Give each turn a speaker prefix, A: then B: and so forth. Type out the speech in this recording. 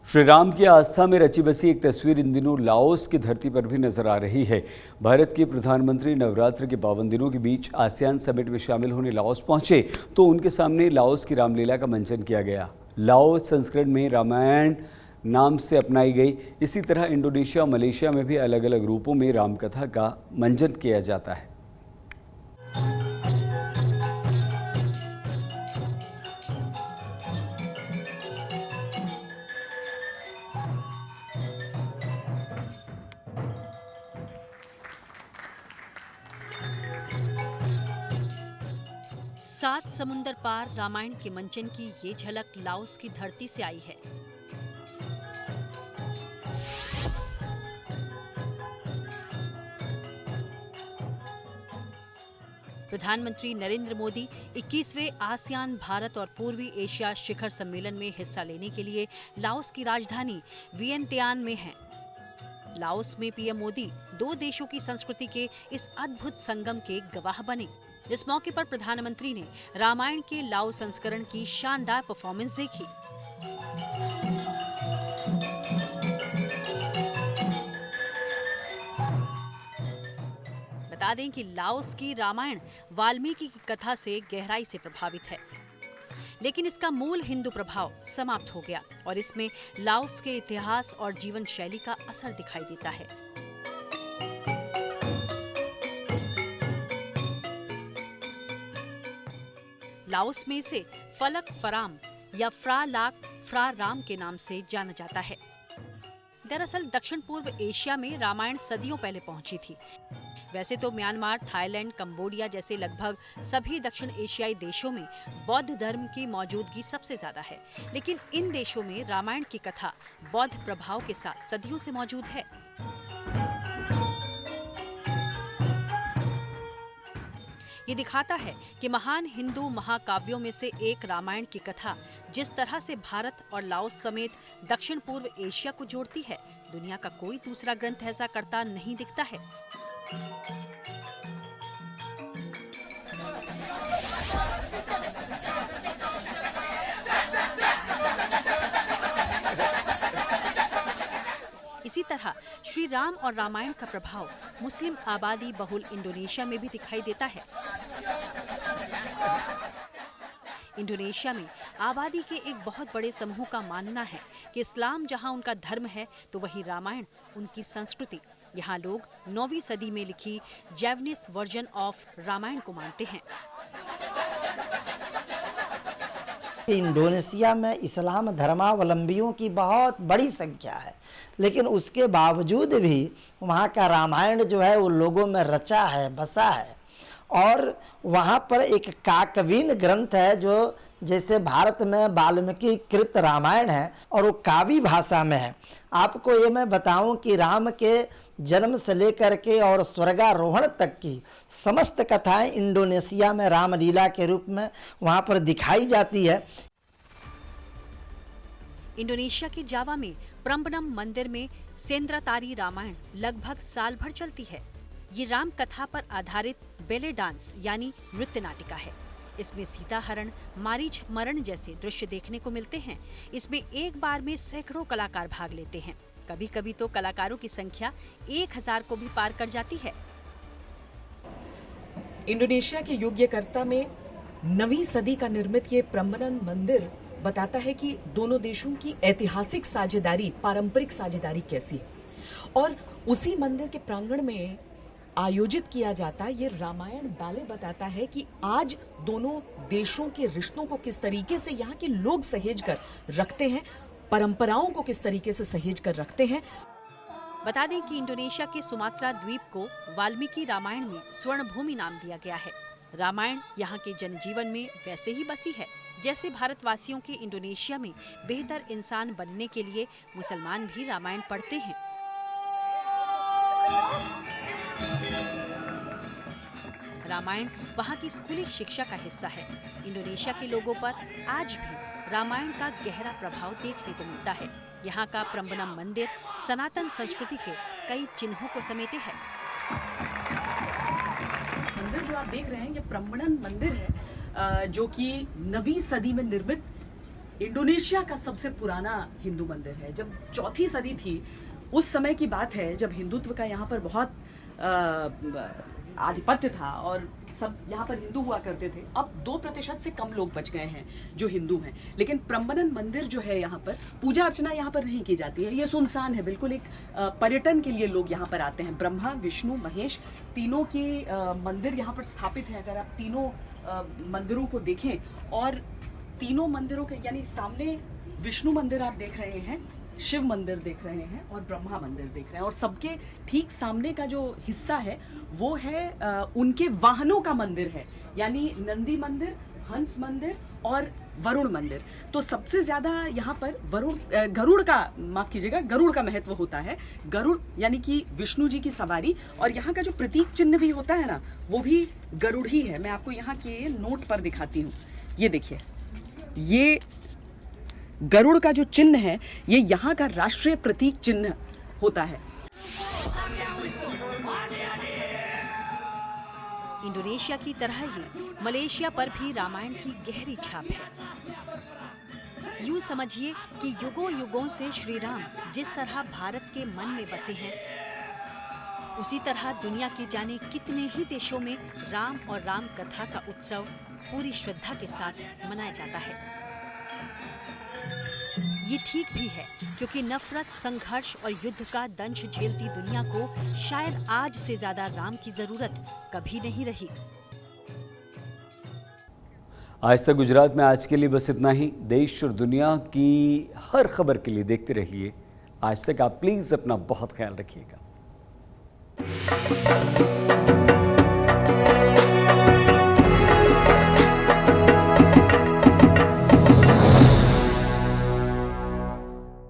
A: श्री राम की आस्था में रची बसी एक तस्वीर इन दिनों लाओस की धरती पर भी नजर आ रही है। भारत के प्रधानमंत्री नवरात्र के पावन दिनों के बीच आसियान समिट में शामिल होने लाओस पहुंचे तो उनके सामने लाओस की रामलीला का मंचन किया गया। लाओस संस्करण में रामायण नाम से अपनाई गई। इसी तरह इंडोनेशिया और मलेशिया में भी अलग अलग रूपों में रामकथा का मंचन किया जाता है।
B: सात समुंदर पार रामायण के मंचन की ये झलक लाओस की धरती से आई है। प्रधानमंत्री नरेंद्र मोदी 21वें आसियान भारत और पूर्वी एशिया शिखर सम्मेलन में हिस्सा लेने के लिए लाओस की राजधानी वियंतियान में हैं। लाओस में पीएम मोदी दो देशों की संस्कृति के इस अद्भुत संगम के गवाह बने। इस मौके पर प्रधानमंत्री ने रामायण के लाओ संस्करण की शानदार परफॉर्मेंस देखी। बता दें कि लाओस की रामायण वाल्मीकि की कथा से गहराई से प्रभावित है, लेकिन इसका मूल हिंदू प्रभाव समाप्त हो गया और इसमें लाओस के इतिहास और जीवन शैली का असर दिखाई देता है। लाओस में इसे फलक फराम या फ्रा लाक फ्रा राम के नाम से जाना जाता है। दरअसल दक्षिण पूर्व एशिया में रामायण सदियों पहले पहुंची थी। वैसे तो म्यांमार, थाईलैंड, कंबोडिया जैसे लगभग सभी दक्षिण एशियाई देशों में बौद्ध धर्म की मौजूदगी सबसे ज्यादा है, लेकिन इन देशों में रामायण की कथा बौद्ध प्रभाव के साथ सदियों से मौजूद है। ये दिखाता है कि महान हिंदू महाकाव्यों में से एक रामायण की कथा जिस तरह से भारत और लाओस समेत दक्षिण पूर्व एशिया को जोड़ती है, दुनिया का कोई दूसरा ग्रंथ ऐसा करता नहीं दिखता है। इसी तरह श्री राम और रामायण का प्रभाव मुस्लिम आबादी बहुल इंडोनेशिया में भी दिखाई देता है। इंडोनेशिया में आबादी के एक बहुत बड़े समूह का मानना है कि इस्लाम जहां उनका धर्म है तो वहीं रामायण उनकी संस्कृति। यहाँ लोग 9वीं सदी में लिखी जैवनीज वर्जन ऑफ रामायण को मानते हैं।
C: इंडोनेशिया में इस्लाम धर्मावलंबियों की बहुत बड़ी संख्या है, लेकिन उसके बावजूद भी वहाँ का रामायण जो है वो लोगों में रचा है, बसा है। और वहाँ पर एक काकवीन ग्रंथ है जो जैसे भारत में वाल्मीकि कृत रामायण है और वो कावी भाषा में है। आपको ये मैं बताऊं कि राम के जन्म से लेकर के और स्वर्गारोहण तक की समस्त कथाएं इंडोनेशिया में रामलीला के रूप में वहाँ पर दिखाई जाती है।
B: इंडोनेशिया के जावा में प्रम्बनम मंदिर में सेंद्रातारी रामायण लगभग साल भर चलती है। ये राम कथा पर आधारित बेले डांस यानी नृत्य नाटिका है। इसमें सीता हरण, मारीच मरण जैसे दृश्य देखने को मिलते हैं। इसमें एक बार में सैकड़ों कलाकार भाग लेते हैं। कभी कभी तो कलाकारों की संख्या 1000 को भी पार कर जाती है।
D: इंडोनेशिया के योग्यकर्ता में 9वीं सदी का निर्मित ये प्रम्बनम मंदिर बताता है कि दोनों देशों की ऐतिहासिक साझेदारी, पारंपरिक साझेदारी कैसी है। और उसी मंदिर के प्रांगण में आयोजित किया जाता है ये रामायण बैले बताता है कि आज दोनों देशों के रिश्तों को किस तरीके से यहाँ के लोग सहेज कर रखते हैं, परंपराओं को किस तरीके से सहेज कर रखते हैं।
B: बता दें कि इंडोनेशिया के सुमात्रा द्वीप को वाल्मीकि रामायण में स्वर्ण भूमि नाम दिया गया है। रामायण यहाँ के जनजीवन में वैसे ही बसी है जैसे भारतवासियों के इंडोनेशिया में बेहतर इंसान बनने के लिए मुसलमान भी रामायण पढ़ते हैं। रामायण वहाँ की स्कूली शिक्षा का हिस्सा है। इंडोनेशिया के लोगों पर आज भी रामायण का गहरा प्रभाव देखने को मिलता है। यहाँ का प्रम्बनम मंदिर सनातन संस्कृति के कई चिन्हों को समेटे है।
D: मंदिर जो आप देख रहे हैं ये प्रम्बनम मंदिर है जो कि 9वीं सदी में निर्मित इंडोनेशिया का सबसे पुराना हिंदू मंदिर है। जब 4वीं सदी थी, उस समय की बात है जब हिंदुत्व का यहाँ पर बहुत आधिपत्य था और सब यहाँ पर हिंदू हुआ करते थे। अब 2% से कम लोग बच गए हैं जो हिंदू हैं। लेकिन प्रम्बनन मंदिर जो है, यहाँ पर पूजा अर्चना यहाँ पर नहीं की जाती है। ये सुनसान है बिल्कुल। एक पर्यटन के लिए लोग यहाँ पर आते हैं। ब्रह्मा, विष्णु, महेश तीनों के मंदिर यहाँ पर स्थापित हैं। अगर आप तीनों मंदिरों को देखें, और तीनों मंदिरों के यानी सामने विष्णु मंदिर आप देख रहे हैं, शिव मंदिर देख रहे हैं और ब्रह्मा मंदिर देख रहे हैं, और सबके ठीक सामने का जो हिस्सा है वो है उनके वाहनों का मंदिर है, यानी नंदी मंदिर, हंस मंदिर और वरुण मंदिर। तो सबसे ज्यादा यहाँ पर गरुड़ का महत्व होता है। गरुड़ यानी कि विष्णु जी की सवारी, और यहाँ का जो प्रतीक चिन्ह भी होता है ना, वो भी गरुड़ ही है। मैं आपको यहाँ के नोट पर दिखाती हूँ। ये देखिए, ये गरुड़ का जो चिन्ह है, ये यहाँ का राष्ट्रीय प्रतीक चिन्ह होता है।
B: इंडोनेशिया की तरह ही मलेशिया पर भी रामायण की गहरी छाप है। यूं समझिए कि युगों युगों से श्री राम जिस तरह भारत के मन में बसे हैं, उसी तरह दुनिया के जाने कितने ही देशों में राम और राम कथा का उत्सव पूरी श्रद्धा के साथ मनाया जाता है। ये ठीक भी है, क्योंकि नफरत, संघर्ष और युद्ध का दंश झेलती दुनिया को शायद आज से ज्यादा राम की जरूरत कभी नहीं रही।
A: आज तक गुजरात में आज के लिए बस इतना ही। देश और दुनिया की हर खबर के लिए देखते रहिए आज तक। आप प्लीज अपना बहुत ख्याल रखिएगा।